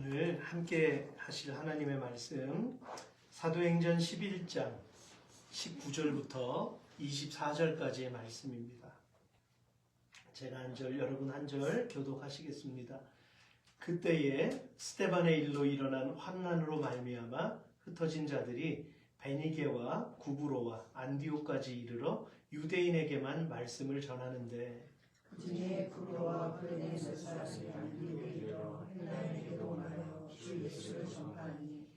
오늘 함께 하실 하나님의 말씀 사도행전 11장 19절부터 24절까지의 말씀입니다. 제가 한 절, 여러분 한 절 교독하시겠습니다. 그때에 스데반의 일로 일어난 환난으로 말미암아 흩어진 자들이 베니게와 구브로와 안디옥까지 이르러 유대인에게만 말씀을 전하는데 그중에 구브로와 베르네서 사람이 안디옥에 이르러 헬라인에게도 말하여 주 예수를 전파하니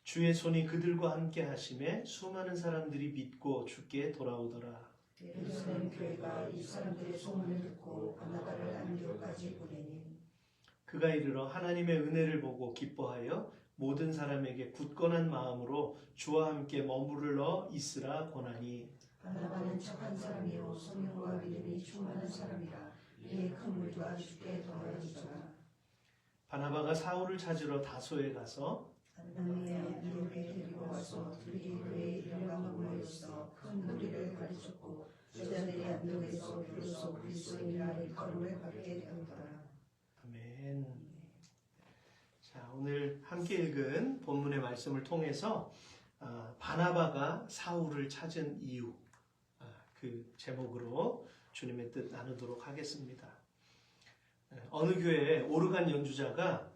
주의 손이 그들과 함께 하심에 수많은 사람들이 믿고 주께 돌아오더라. 예루살렘 교회가 이 사람들의 소문을 듣고 바나바를 안디옥까지 보내니 그가 이르러 하나님의 은혜를 보고 기뻐하여 모든 사람에게 굳건한 마음으로 주와 함께 머무르러 있으라 권하니 바나바는 착한 사람이요 성령과 믿음이 충만한 사람이라 이에 큰 물과 주께 더하여 주더라. 바나바가 사울을 찾으러 다소에 가서 안나니에 안디옥에 데리고 와서 들이 교회에 일어나고 모여있어 큰 무리를 가르쳤고 제자들이 안디옥에서 비로소 그리스도인이라 일컬음을 받게 되었더라. 아멘. 자, 오늘 함께 읽은 본문의 말씀을 통해서 바나바가 사울을 찾은 이유, 그 제목으로 주님의 뜻 나누도록 하겠습니다. 어느 교회에 오르간 연주자가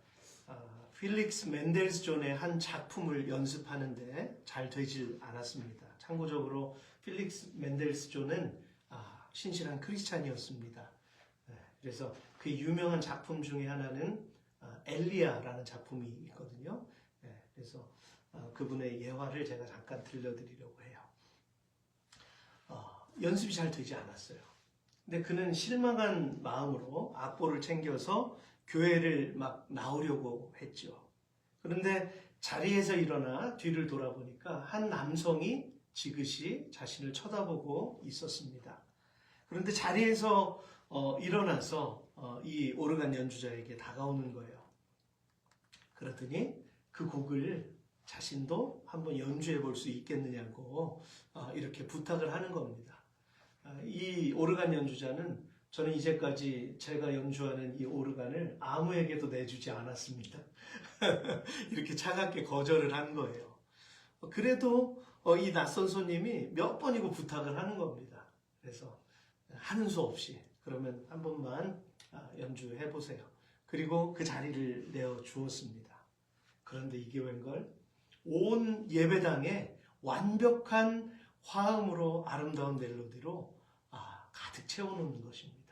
필릭스 맨델스 존의 한 작품을 연습하는데 잘 되질 않았습니다. 참고적으로 필릭스 맨델스 존은 신실한 크리스찬이었습니다. 그래서 그 유명한 작품 중에 하나는 엘리야라는 작품이 있거든요. 그래서 그분의 예화를 제가 잠깐 들려드리려고 해요. 연습이 잘 되지 않았어요. 근데 그는 실망한 마음으로 악보를 챙겨서 교회를 막 나오려고 했죠. 그런데 자리에서 일어나 뒤를 돌아보니까 한 남성이 지그시 자신을 쳐다보고 있었습니다. 그런데 자리에서 일어나서 이 오르간 연주자에게 다가오는 거예요. 그러더니 그 곡을 자신도 한번 연주해 볼 수 있겠느냐고 이렇게 부탁을 하는 겁니다. 이 오르간 연주자는 저는 이제까지 제가 연주하는 이 오르간을 아무에게도 내주지 않았습니다. 이렇게 차갑게 거절을 한 거예요. 그래도 이 낯선 손님이 몇 번이고 부탁을 하는 겁니다. 그래서 하는 수 없이 그러면 한 번만 연주해 보세요. 그리고 그 자리를 내어 주었습니다. 그런데 이게 웬걸? 온 예배당에 완벽한 화음으로 아름다운 멜로디로 가득 채워놓는 것입니다.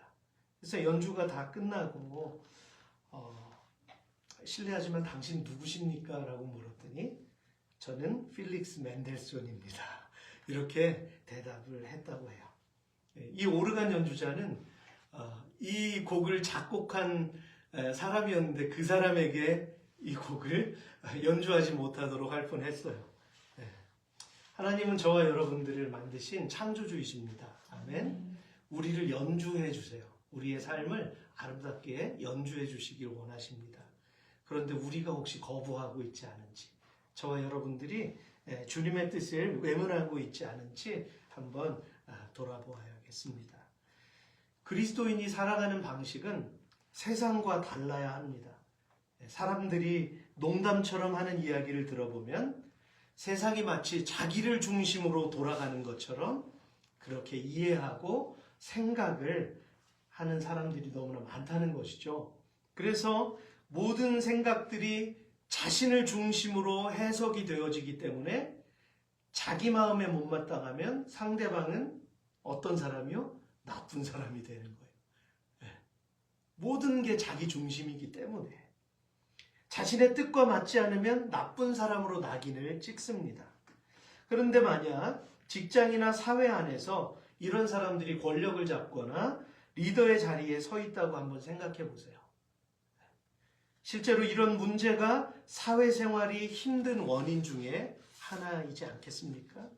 그래서 연주가 다 끝나고 실례하지만 당신 누구십니까? 라고 물었더니 저는 필릭스 맨델스존입니다. 이렇게 대답을 했다고 해요. 이 오르간 연주자는 이 곡을 작곡한 사람이었는데 그 사람에게 이 곡을 연주하지 못하도록 할 뻔했어요. 하나님은 저와 여러분들을 만드신 창조주이십니다. 아멘. 우리를 연주해 주세요. 우리의 삶을 아름답게 연주해 주시길 원하십니다. 그런데 우리가 혹시 거부하고 있지 않은지, 저와 여러분들이 주님의 뜻을 외면하고 있지 않은지 한번 돌아보아야겠습니다. 그리스도인이 살아가는 방식은 세상과 달라야 합니다. 사람들이 농담처럼 하는 이야기를 들어보면 세상이 마치 자기를 중심으로 돌아가는 것처럼 그렇게 이해하고 생각을 하는 사람들이 너무나 많다는 것이죠. 그래서 모든 생각들이 자신을 중심으로 해석이 되어지기 때문에 자기 마음에 못마땅하면 상대방은 어떤 사람이요? 나쁜 사람이 되는 거예요. 모든 게 자기 중심이기 때문에 자신의 뜻과 맞지 않으면 나쁜 사람으로 낙인을 찍습니다. 그런데 만약 직장이나 사회 안에서 이런 사람들이 권력을 잡거나 리더의 자리에 서 있다고 한번 생각해 보세요. 실제로 이런 문제가 사회생활이 힘든 원인 중에 하나이지 않겠습니까?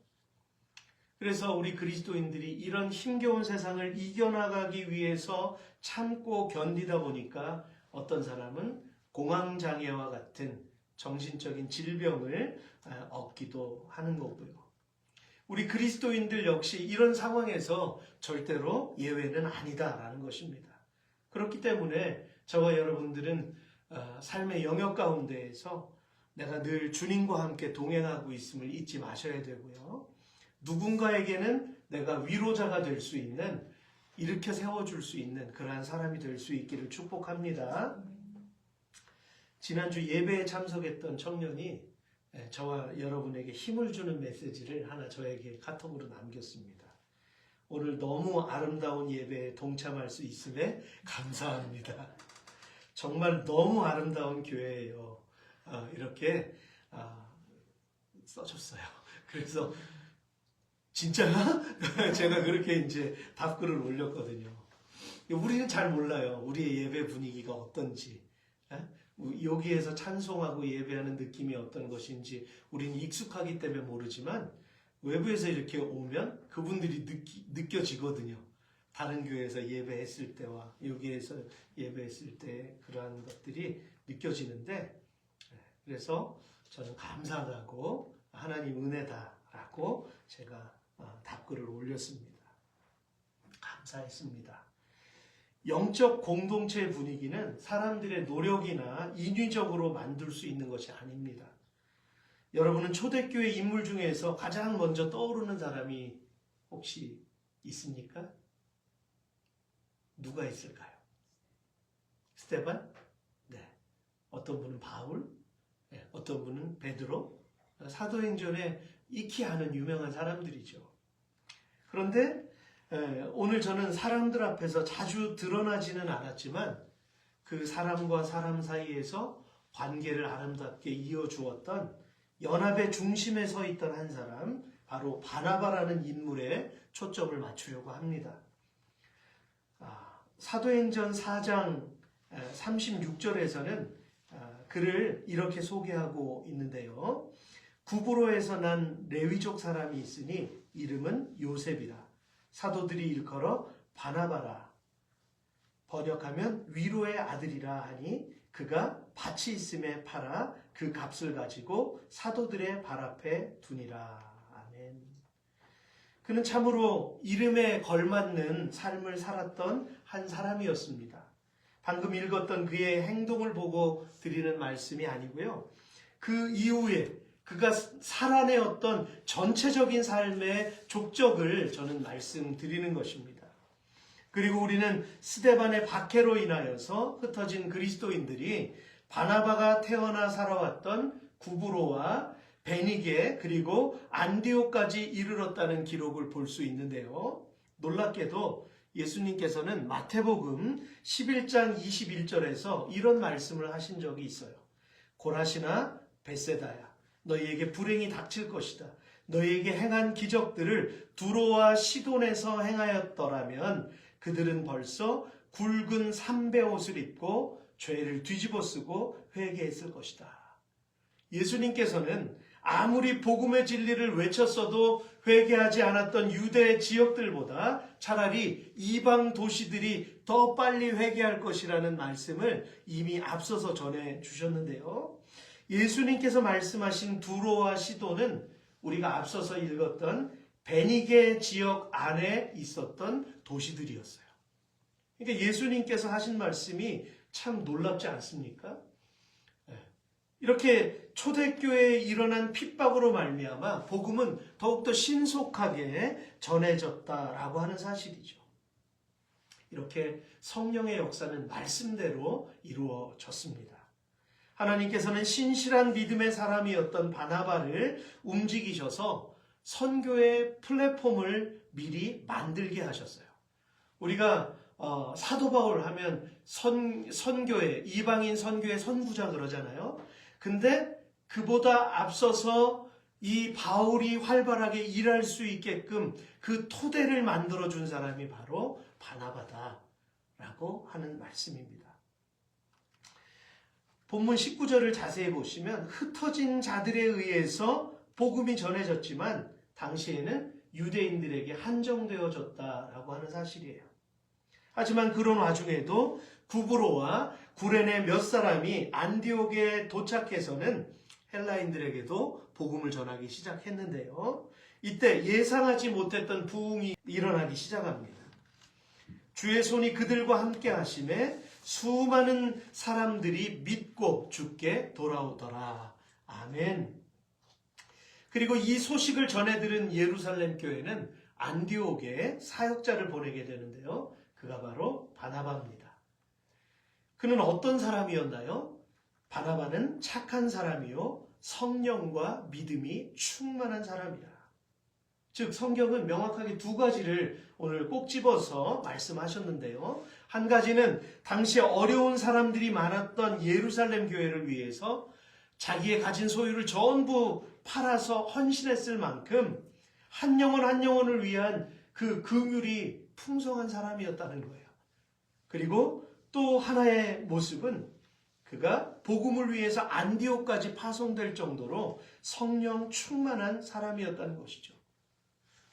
그래서 우리 그리스도인들이 이런 힘겨운 세상을 이겨나가기 위해서 참고 견디다 보니까 어떤 사람은 공황장애와 같은 정신적인 질병을 얻기도 하는 거고요. 우리 그리스도인들 역시 이런 상황에서 절대로 예외는 아니다라는 것입니다. 그렇기 때문에 저와 여러분들은 삶의 영역 가운데에서 내가 늘 주님과 함께 동행하고 있음을 잊지 마셔야 되고요. 누군가에게는 내가 위로자가 될 수 있는, 일으켜 세워줄 수 있는 그러한 사람이 될 수 있기를 축복합니다. 지난주 예배에 참석했던 청년이 저와 여러분에게 힘을 주는 메시지를 하나 저에게 카톡으로 남겼습니다. 오늘 너무 아름다운 예배에 동참할 수 있음에 감사합니다. 정말 너무 아름다운 교회예요. 이렇게 써줬어요. 그래서 진짜야? 제가 그렇게 이제 답글을 올렸거든요. 우리는 잘 몰라요. 우리의 예배 분위기가 어떤지. 여기에서 찬송하고 예배하는 느낌이 어떤 것인지 우리는 익숙하기 때문에 모르지만 외부에서 이렇게 오면 그분들이 느껴지거든요. 다른 교회에서 예배했을 때와 여기에서 예배했을 때 그러한 것들이 느껴지는데, 그래서 저는 감사하다고, 하나님 은혜다라고 제가 답글을 올렸습니다. 감사했습니다. 영적 공동체 분위기는 사람들의 노력이나 인위적으로 만들 수 있는 것이 아닙니다. 여러분은 초대교회 인물 중에서 가장 먼저 떠오르는 사람이 혹시 있습니까? 누가 있을까요? 스데반? 네. 어떤 분은 바울? 네. 어떤 분은 베드로? 사도행전에 익히 아는 유명한 사람들이죠. 그런데 오늘 저는 사람들 앞에서 자주 드러나지는 않았지만 그 사람과 사람 사이에서 관계를 아름답게 이어주었던 연합의 중심에 서 있던 한 사람, 바로 바나바라는 인물에 초점을 맞추려고 합니다. 사도행전 4장 36절에서는 그를 이렇게 소개하고 있는데요. 구브로에서 난 레위족 사람이 있으니 이름은 요셉이라. 사도들이 일컬어 바나바라. 번역하면 위로의 아들이라 하니 그가 밭이 있음에 팔아 그 값을 가지고 사도들의 발 앞에 두니라. 아멘. 그는 참으로 이름에 걸맞는 삶을 살았던 한 사람이었습니다. 방금 읽었던 그의 행동을 보고 드리는 말씀이 아니고요. 그 이후에 그가 살아내었던 전체적인 삶의 족적을 저는 말씀드리는 것입니다. 그리고 우리는 스데반의 박해로 인하여서 흩어진 그리스도인들이 바나바가 태어나 살아왔던 구브로와 베니게 그리고 안디옥까지 이르렀다는 기록을 볼 수 있는데요. 놀랍게도 예수님께서는 마태복음 11장 21절에서 이런 말씀을 하신 적이 있어요. 고라시나 벳세다야, 너희에게 불행이 닥칠 것이다. 너희에게 행한 기적들을 두로와 시돈에서 행하였더라면 그들은 벌써 굵은 삼배 옷을 입고 죄를 뒤집어 쓰고 회개했을 것이다. 예수님께서는 아무리 복음의 진리를 외쳤어도 회개하지 않았던 유대 지역들보다 차라리 이방 도시들이 더 빨리 회개할 것이라는 말씀을 이미 앞서서 전해 주셨는데요. 예수님께서 말씀하신 두로와 시돈은 우리가 앞서서 읽었던 베니게 지역 안에 있었던 도시들이었어요. 그러니까 예수님께서 하신 말씀이 참 놀랍지 않습니까? 이렇게 초대교회에 일어난 핍박으로 말미암아 복음은 더욱더 신속하게 전해졌다라고 하는 사실이죠. 이렇게 성령의 역사는 말씀대로 이루어졌습니다. 하나님께서는 신실한 믿음의 사람이었던 바나바를 움직이셔서 선교의 플랫폼을 미리 만들게 하셨어요. 우리가 사도 바울 하면 선교회, 이방인 선교회 선구자 그러잖아요. 근데 그보다 앞서서 이 바울이 활발하게 일할 수 있게끔 그 토대를 만들어준 사람이 바로 바나바다라고 하는 말씀입니다. 본문 19절을 자세히 보시면 흩어진 자들에 의해서 복음이 전해졌지만 당시에는 유대인들에게 한정되어졌다라고 하는 사실이에요. 하지만 그런 와중에도 구브로와 구레네 몇 사람이 안디옥에 도착해서는 헬라인들에게도 복음을 전하기 시작했는데요. 이때 예상하지 못했던 부흥이 일어나기 시작합니다. 주의 손이 그들과 함께 하심에 수많은 사람들이 믿고 주께 돌아오더라. 아멘. 그리고 이 소식을 전해 들은 예루살렘 교회는 안디옥에 사역자를 보내게 되는데요. 그가 바로 바나바입니다. 그는 어떤 사람이었나요? 바나바는 착한 사람이요, 성령과 믿음이 충만한 사람이라. 즉 성경은 명확하게 두 가지를 오늘 꼭 집어서 말씀하셨는데요. 한 가지는 당시 어려운 사람들이 많았던 예루살렘 교회를 위해서 자기의 가진 소유를 전부 팔아서 헌신했을 만큼 한 영혼 한 영혼을 위한 그 긍휼이 풍성한 사람이었다는 거예요. 그리고 또 하나의 모습은 그가 복음을 위해서 안디옥까지 파송될 정도로 성령 충만한 사람이었다는 것이죠.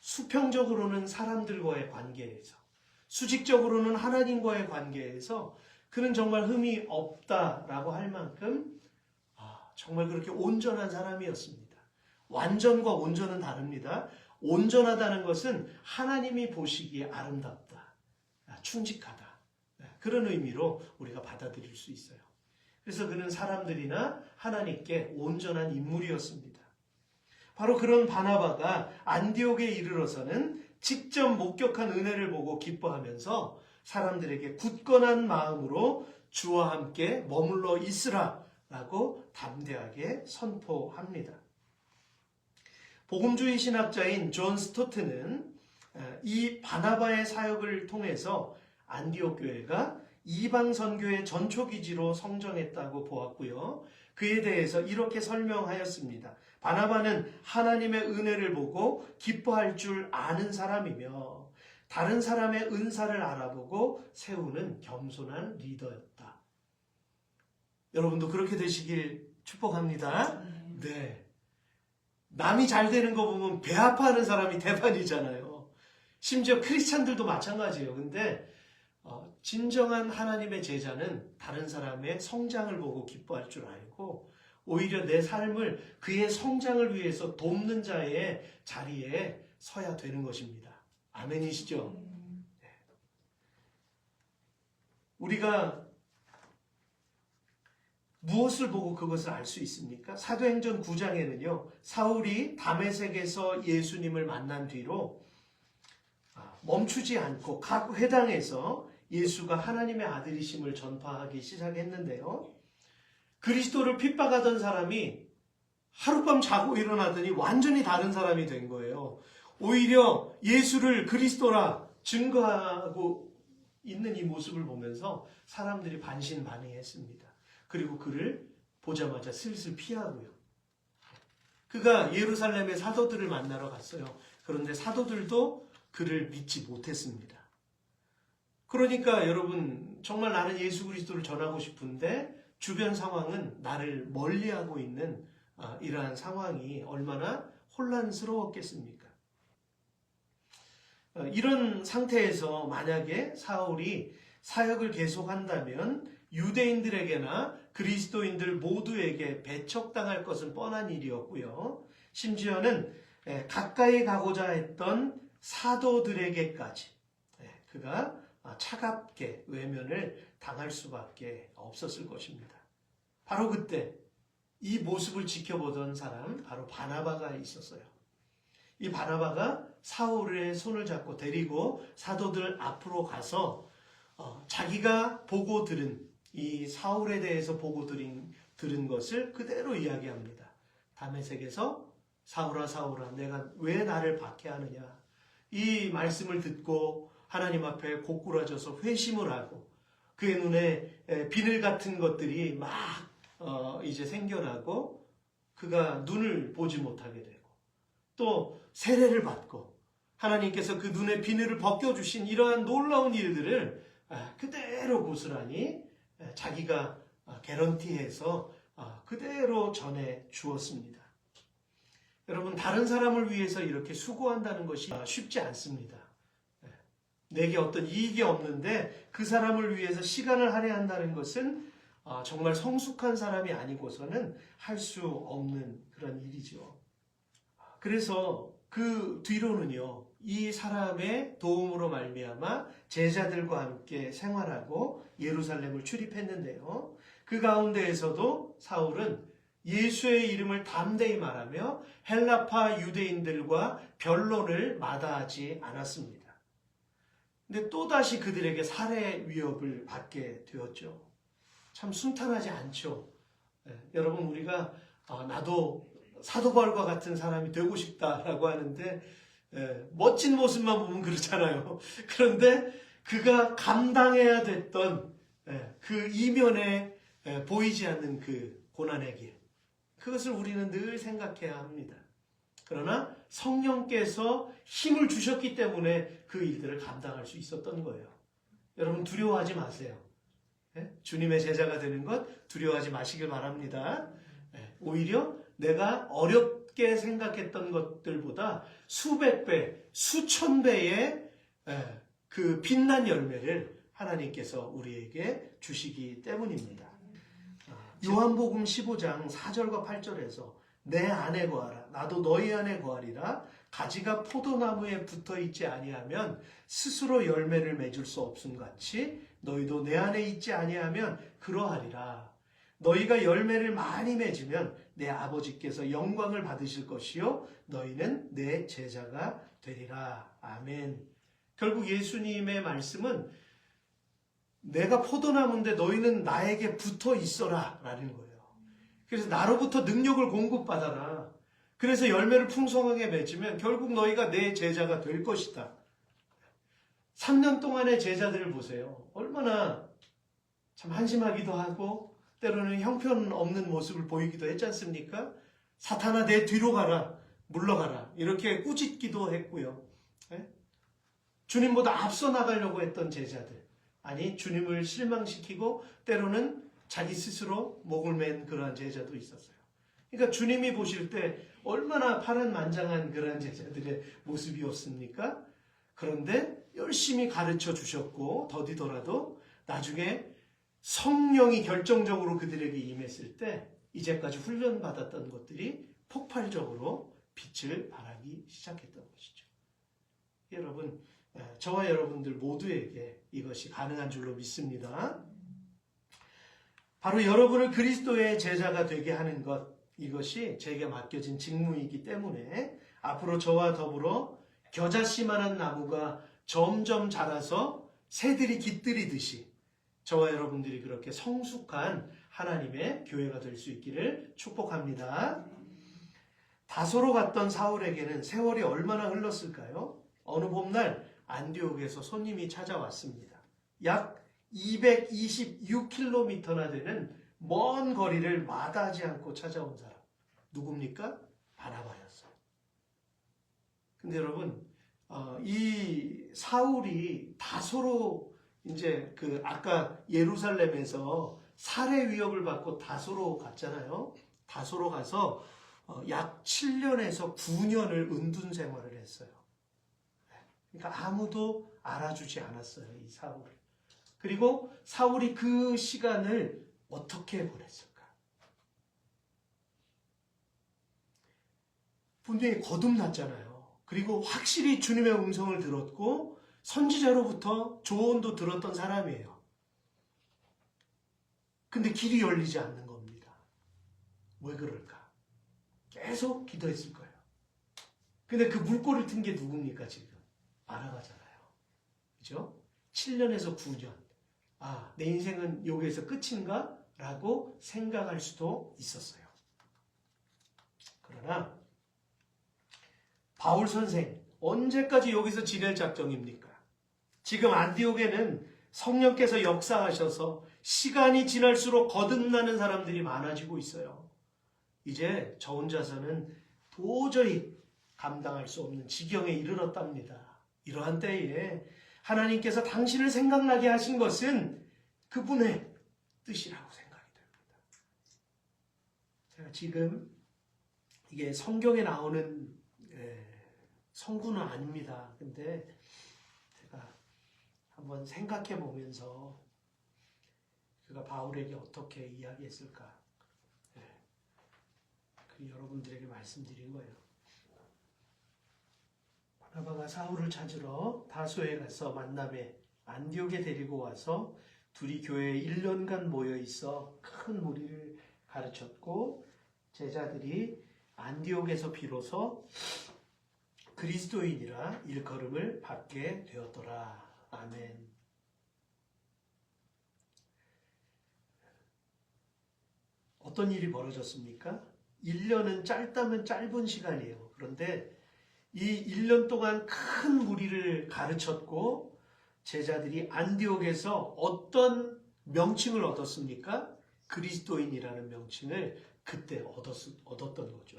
수평적으로는 사람들과의 관계에서, 수직적으로는 하나님과의 관계에서 그는 정말 흠이 없다라고 할 만큼 정말 그렇게 온전한 사람이었습니다. 완전과 온전은 다릅니다. 온전하다는 것은 하나님이 보시기에 아름답다, 충직하다, 그런 의미로 우리가 받아들일 수 있어요. 그래서 그는 사람들이나 하나님께 온전한 인물이었습니다. 바로 그런 바나바가 안디옥에 이르러서는 직접 목격한 은혜를 보고 기뻐하면서 사람들에게 굳건한 마음으로 주와 함께 머물러 있으라 라고 담대하게 선포합니다. 복음주의 신학자인 존 스토트는 이 바나바의 사역을 통해서 안디옥 교회가 이방 선교의 전초기지로 성정했다고 보았고요. 그에 대해서 이렇게 설명하였습니다. 바나바는 하나님의 은혜를 보고 기뻐할 줄 아는 사람이며 다른 사람의 은사를 알아보고 세우는 겸손한 리더였다. 여러분도 그렇게 되시길 축복합니다. 네. 남이 잘 되는 거 보면 배 아파하는 사람이 대반이잖아요. 심지어 크리스찬들도 마찬가지예요. 근데 진정한 하나님의 제자는 다른 사람의 성장을 보고 기뻐할 줄 알고 오히려 내 삶을 그의 성장을 위해서 돕는 자의 자리에 서야 되는 것입니다. 아멘이시죠? 네. 우리가 무엇을 보고 그것을 알 수 있습니까? 사도행전 9장에는요. 사울이 다메섹에서 예수님을 만난 뒤로 멈추지 않고 각 회당에서 예수가 하나님의 아들이심을 전파하기 시작했는데요. 그리스도를 핍박하던 사람이 하룻밤 자고 일어나더니 완전히 다른 사람이 된 거예요. 오히려 예수를 그리스도라 증거하고 있는 이 모습을 보면서 사람들이 반신반의했습니다. 그리고 그를 보자마자 슬슬 피하고요. 그가 예루살렘의 사도들을 만나러 갔어요. 그런데 사도들도 그를 믿지 못했습니다. 그러니까 여러분, 정말 나는 예수 그리스도를 전하고 싶은데 주변 상황은 나를 멀리하고 있는 이러한 상황이 얼마나 혼란스러웠겠습니까? 이런 상태에서 만약에 사울이 사역을 계속한다면 유대인들에게나 그리스도인들 모두에게 배척당할 것은 뻔한 일이었고요. 심지어는 가까이 가고자 했던 사도들에게까지 그가 차갑게 외면을 당할 수밖에 없었을 것입니다. 바로 그때 이 모습을 지켜보던 사람, 바로 바나바가 있었어요. 이 바나바가 사울의 손을 잡고 데리고 사도들 앞으로 가서 자기가 보고 들은 이 사울에 대해서 보고 들은 것을 그대로 이야기합니다. 다메섹에서 사울아 사울아 내가 왜 나를 박해하느냐, 이 말씀을 듣고 하나님 앞에 고꾸라져서 회심을 하고 그의 눈에 비늘 같은 것들이 막 이제 생겨나고 그가 눈을 보지 못하게 되고 또 세례를 받고 하나님께서 그 눈에 비늘을 벗겨주신 이러한 놀라운 일들을 그대로 고스란히 자기가 개런티해서 그대로 전해 주었습니다. 여러분, 다른 사람을 위해서 이렇게 수고한다는 것이 쉽지 않습니다. 내게 어떤 이익이 없는데 그 사람을 위해서 시간을 할애한다는 것은 정말 성숙한 사람이 아니고서는 할 수 없는 그런 일이죠. 그래서 그 뒤로는요, 이 사람의 도움으로 말미암아 제자들과 함께 생활하고 예루살렘을 출입했는데요. 그 가운데에서도 사울은 예수의 이름을 담대히 말하며 헬라파 유대인들과 변론을 마다하지 않았습니다. 근데 또다시 그들에게 살해 위협을 받게 되었죠. 참 순탄하지 않죠. 여러분, 우리가 나도 사도 바울과 같은 사람이 되고 싶다라고 하는데 멋진 모습만 보면 그렇잖아요. 그런데 그가 감당해야 됐던 그 이면에 보이지 않는 그 고난의 길, 그것을 우리는 늘 생각해야 합니다. 그러나 성령께서 힘을 주셨기 때문에 그 일들을 감당할 수 있었던 거예요. 여러분, 두려워하지 마세요. 주님의 제자가 되는 것 두려워하지 마시길 바랍니다. 오히려 내가 어렵게 생각했던 것들보다 수백 배, 수천 배의 그 빛난 열매를 하나님께서 우리에게 주시기 때문입니다. 요한복음 15장 4절과 8절에서 내 안에 거하라, 나도 너희 안에 거하리라. 가지가 포도나무에 붙어있지 아니하면 스스로 열매를 맺을 수 없음 같이 너희도 내 안에 있지 아니하면 그러하리라. 너희가 열매를 많이 맺으면 내 아버지께서 영광을 받으실 것이요 너희는 내 제자가 되리라. 아멘. 결국 예수님의 말씀은 내가 포도나무인데 너희는 나에게 붙어 있어라 라는 거예요. 그래서 나로부터 능력을 공급받아라. 그래서 열매를 풍성하게 맺으면 결국 너희가 내 제자가 될 것이다. 3년 동안의 제자들을 보세요. 얼마나 참 한심하기도 하고 때로는 형편없는 모습을 보이기도 했지 않습니까? 사탄아, 내 뒤로 가라, 물러가라, 이렇게 꾸짖기도 했고요. 주님보다 앞서 나가려고 했던 제자들, 아니 주님을 실망시키고 때로는 자기 스스로 목을 맨 그러한 제자도 있었어요. 그러니까 주님이 보실 때 얼마나 파란만장한 그러한 제자들의 모습이었습니까? 그런데 열심히 가르쳐 주셨고 더디더라도 나중에 성령이 결정적으로 그들에게 임했을 때 이제까지 훈련받았던 것들이 폭발적으로 빛을 발하기 시작했던 것이죠. 여러분, 저와 여러분들 모두에게 이것이 가능한 줄로 믿습니다. 바로 여러분을 그리스도의 제자가 되게 하는 것, 이것이 제게 맡겨진 직무이기 때문에 앞으로 저와 더불어 겨자씨만한 나무가 점점 자라서 새들이 깃들이듯이 저와 여러분들이 그렇게 성숙한 하나님의 교회가 될 수 있기를 축복합니다. 다소로 갔던 사울에게는 세월이 얼마나 흘렀을까요? 어느 봄날 안디옥에서 손님이 찾아왔습니다. 약 226km나 되는 먼 거리를 마다하지 않고 찾아온 사람. 누굽니까? 바나바였어요. 근데 여러분, 이 사울이 다소로 이제 그 아까 예루살렘에서 살해 위협을 받고 다소로 갔잖아요. 다소로 가서 약 7년에서 9년을 은둔 생활을 했어요. 그러니까 아무도 알아주지 않았어요, 이 사울을. 그리고 사울이 그 시간을 어떻게 보냈을까? 분명히 거듭났잖아요. 그리고 확실히 주님의 음성을 들었고 선지자로부터 조언도 들었던 사람이에요. 근데 길이 열리지 않는 겁니다. 왜 그럴까? 계속 기도했을 거예요. 근데 그 물꼬를 튼 게 누굽니까 지금? 바나바잖아요. 그죠? 7년에서 9년. 아, 내 인생은 여기에서 끝인가? 라고 생각할 수도 있었어요. 그러나 바울 선생, 언제까지 여기서 지낼 작정입니까? 지금 안디옥에는 성령께서 역사하셔서 시간이 지날수록 거듭나는 사람들이 많아지고 있어요. 이제 저 혼자서는 도저히 감당할 수 없는 지경에 이르렀답니다. 이러한 때에 하나님께서 당신을 생각나게 하신 것은 그분의 뜻이라고 생각이 됩니다. 제가 지금 이게 성경에 나오는 성구는 아닙니다. 근데 제가 한번 생각해 보면서 그가 바울에게 어떻게 이야기했을까, 그 여러분들에게 말씀드린 거예요. 바나바가 사울을 찾으러 다소에 가서 만남에 안디옥에 데리고 와서 둘이 교회에 1년간 모여 있어 큰 무리를 가르쳤고 제자들이 안디옥에서 비로소 그리스도인이라 일컬음을 받게 되었더라. 아멘. 어떤 일이 벌어졌습니까? 1년은 짧다면 짧은 시간이에요. 그런데 이 1년 동안 큰 무리를 가르쳤고 제자들이 안디옥에서 어떤 명칭을 얻었습니까? 그리스도인이라는 명칭을 그때 얻었던 거죠.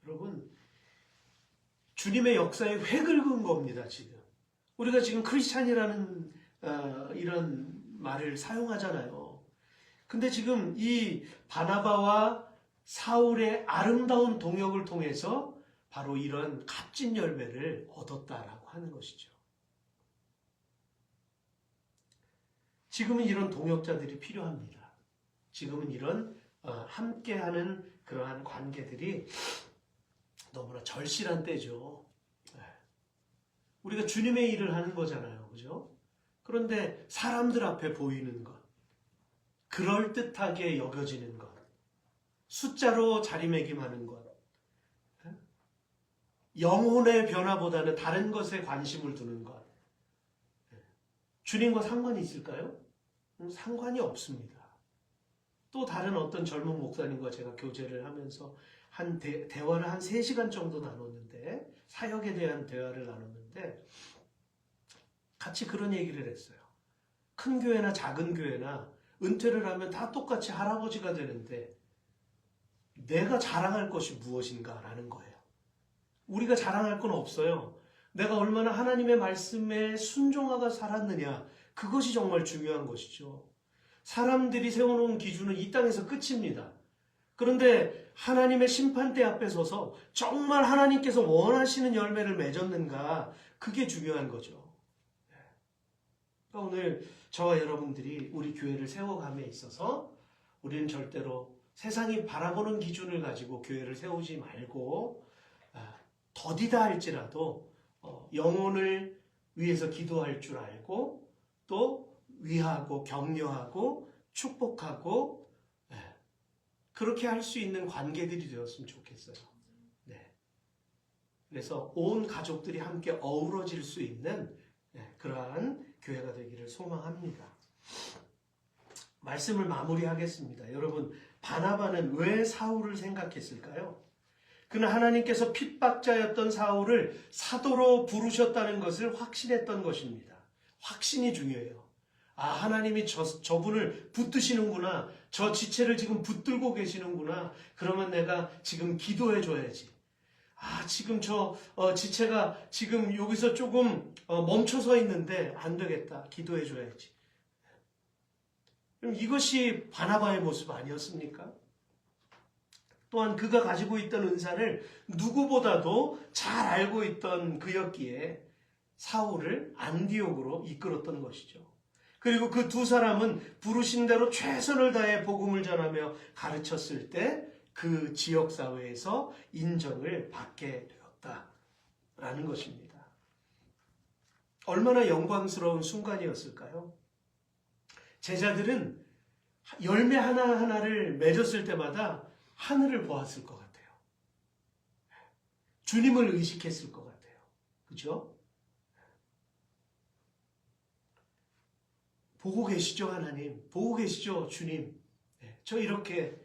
여러분, 주님의 역사에 획을 그은 겁니다, 지금. 우리가 지금 크리스찬이라는 이런 말을 사용하잖아요. 근데 지금 이 바나바와 사울의 아름다운 동역을 통해서 바로 이런 값진 열매를 얻었다라고 하는 것이죠. 지금은 이런 동역자들이 필요합니다. 지금은 이런 함께하는 그러한 관계들이 너무나 절실한 때죠. 우리가 주님의 일을 하는 거잖아요. 그죠? 그런데 사람들 앞에 보이는 것, 그럴듯하게 여겨지는 것, 숫자로 자리매김하는 것, 영혼의 변화보다는 다른 것에 관심을 두는 것, 주님과 상관이 있을까요? 상관이 없습니다. 또 다른 어떤 젊은 목사님과 제가 교제를 하면서 대화를 한 3시간 정도 나눴는데, 사역에 대한 대화를 나눴는데 같이 그런 얘기를 했어요. 큰 교회나 작은 교회나 은퇴를 하면 다 똑같이 할아버지가 되는데 내가 자랑할 것이 무엇인가라는 거예요. 우리가 자랑할 건 없어요. 내가 얼마나 하나님의 말씀에 순종하고 살았느냐, 그것이 정말 중요한 것이죠. 사람들이 세워놓은 기준은 이 땅에서 끝입니다. 그런데 하나님의 심판대 앞에 서서 정말 하나님께서 원하시는 열매를 맺었는가, 그게 중요한 거죠. 그러니까 오늘 저와 여러분들이 우리 교회를 세워감에 있어서 우리는 절대로 세상이 바라보는 기준을 가지고 교회를 세우지 말고 더디다 할지라도 영혼을 위해서 기도할 줄 알고 또 위하고 격려하고 축복하고 그렇게 할 수 있는 관계들이 되었으면 좋겠어요. 네. 그래서 온 가족들이 함께 어우러질 수 있는 그러한 교회가 되기를 소망합니다. 말씀을 마무리하겠습니다. 여러분, 바나바는 왜 사울을 생각했을까요? 그는 하나님께서 핍박자였던 사울을 사도로 부르셨다는 것을 확신했던 것입니다. 확신이 중요해요. 아, 하나님이 저분을 붙드시는구나. 저 지체를 지금 붙들고 계시는구나. 그러면 내가 지금 기도해 줘야지. 아, 지금 저 지체가 지금 여기서 조금 멈춰서 있는데 안 되겠다. 기도해 줘야지. 그럼 이것이 바나바의 모습 아니었습니까? 또한 그가 가지고 있던 은사를 누구보다도 잘 알고 있던 그였기에 사울을 안디옥으로 이끌었던 것이죠. 그리고 그 두 사람은 부르신 대로 최선을 다해 복음을 전하며 가르쳤을 때 그 지역사회에서 인정을 받게 되었다라는 것입니다. 얼마나 영광스러운 순간이었을까요? 제자들은 열매 하나하나를 맺었을 때마다 하늘을 보았을 것 같아요. 주님을 의식했을 것 같아요. 그죠? 보고 계시죠, 하나님? 보고 계시죠, 주님? 저 이렇게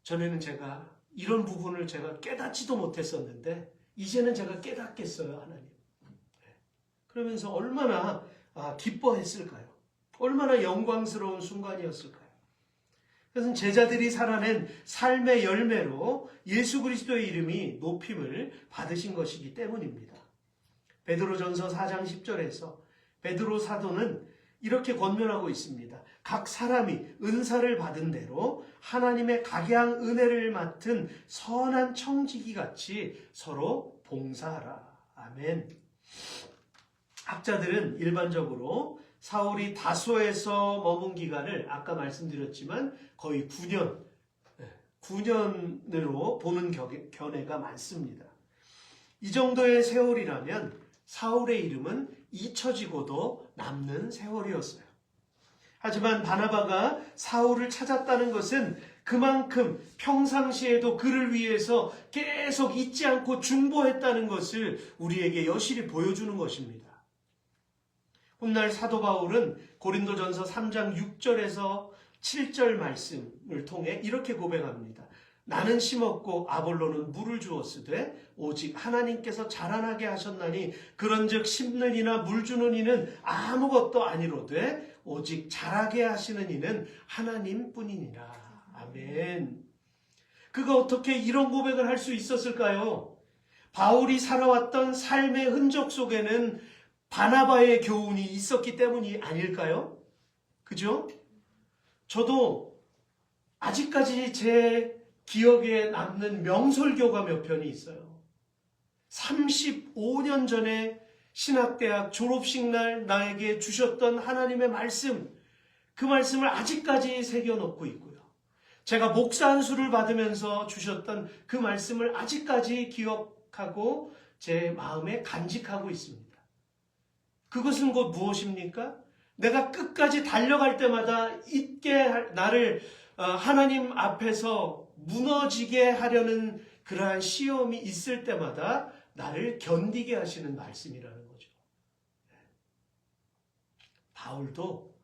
전에는 제가 이런 부분을 제가 깨닫지도 못했었는데 이제는 제가 깨닫겠어요, 하나님. 그러면서 얼마나 기뻐했을까요? 얼마나 영광스러운 순간이었을까요? 그것은 제자들이 살아낸 삶의 열매로 예수 그리스도의 이름이 높임을 받으신 것이기 때문입니다. 베드로전서 4장 10절에서 베드로 사도는 이렇게 권면하고 있습니다. 각 사람이 은사를 받은 대로 하나님의 각양 은혜를 맡은 선한 청지기 같이 서로 봉사하라. 아멘. 학자들은 일반적으로 사울이 다소에서 머문 기간을 아까 말씀드렸지만 거의 9년으로 보는 견해가 많습니다. 이 정도의 세월이라면 사울의 이름은 잊혀지고도 남는 세월이었어요. 하지만 바나바가 사울을 찾았다는 것은 그만큼 평상시에도 그를 위해서 계속 잊지 않고 중보했다는 것을 우리에게 여실히 보여주는 것입니다. 훗날 사도 바울은 고린도전서 3장 6절에서 7절 말씀을 통해 이렇게 고백합니다. 나는 심었고 아볼로는 물을 주었으되 오직 하나님께서 자라나게 하셨나니 그런즉 심는 이나 물 주는 이는 아무것도 아니로되 오직 자라게 하시는 이는 하나님뿐이니라. 아멘. 그가 어떻게 이런 고백을 할 수 있었을까요? 바울이 살아왔던 삶의 흔적 속에는 바나바의 교훈이 있었기 때문이 아닐까요? 그죠? 저도 아직까지 제 기억에 남는 명설교가 몇 편이 있어요. 35년 전에 신학대학 졸업식 날 나에게 주셨던 하나님의 말씀, 그 말씀을 아직까지 새겨놓고 있고요. 제가 목사 안수를 받으면서 주셨던 그 말씀을 아직까지 기억하고 제 마음에 간직하고 있습니다. 그것은 곧 무엇입니까? 내가 끝까지 달려갈 때마다 나를 하나님 앞에서 무너지게 하려는 그러한 시험이 있을 때마다 나를 견디게 하시는 말씀이라는 거죠. 바울도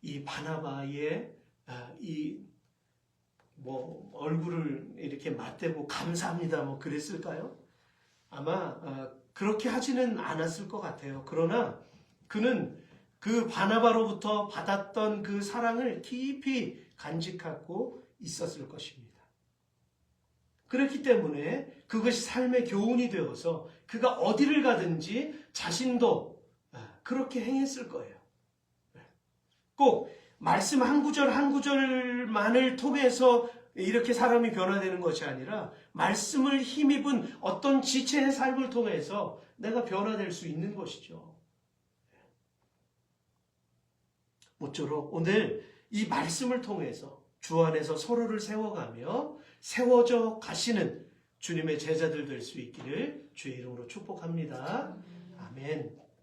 이 바나바의 얼굴을 이렇게 맞대고 감사합니다 그랬을까요? 아마 그렇게 하지는 않았을 것 같아요. 그러나 그는 그 바나바로부터 받았던 그 사랑을 깊이 간직하고 있었을 것입니다. 그렇기 때문에 그것이 삶의 교훈이 되어서 그가 어디를 가든지 자신도 그렇게 행했을 거예요. 꼭 말씀 한 구절 한 구절만을 통해서 이렇게 사람이 변화되는 것이 아니라 말씀을 힘입은 어떤 지체의 삶을 통해서 내가 변화될 수 있는 것이죠. 모쪼록 오늘 이 말씀을 통해서 주 안에서 서로를 세워가며 세워져 가시는 주님의 제자들 될 수 있기를 주의 이름으로 축복합니다. 아멘.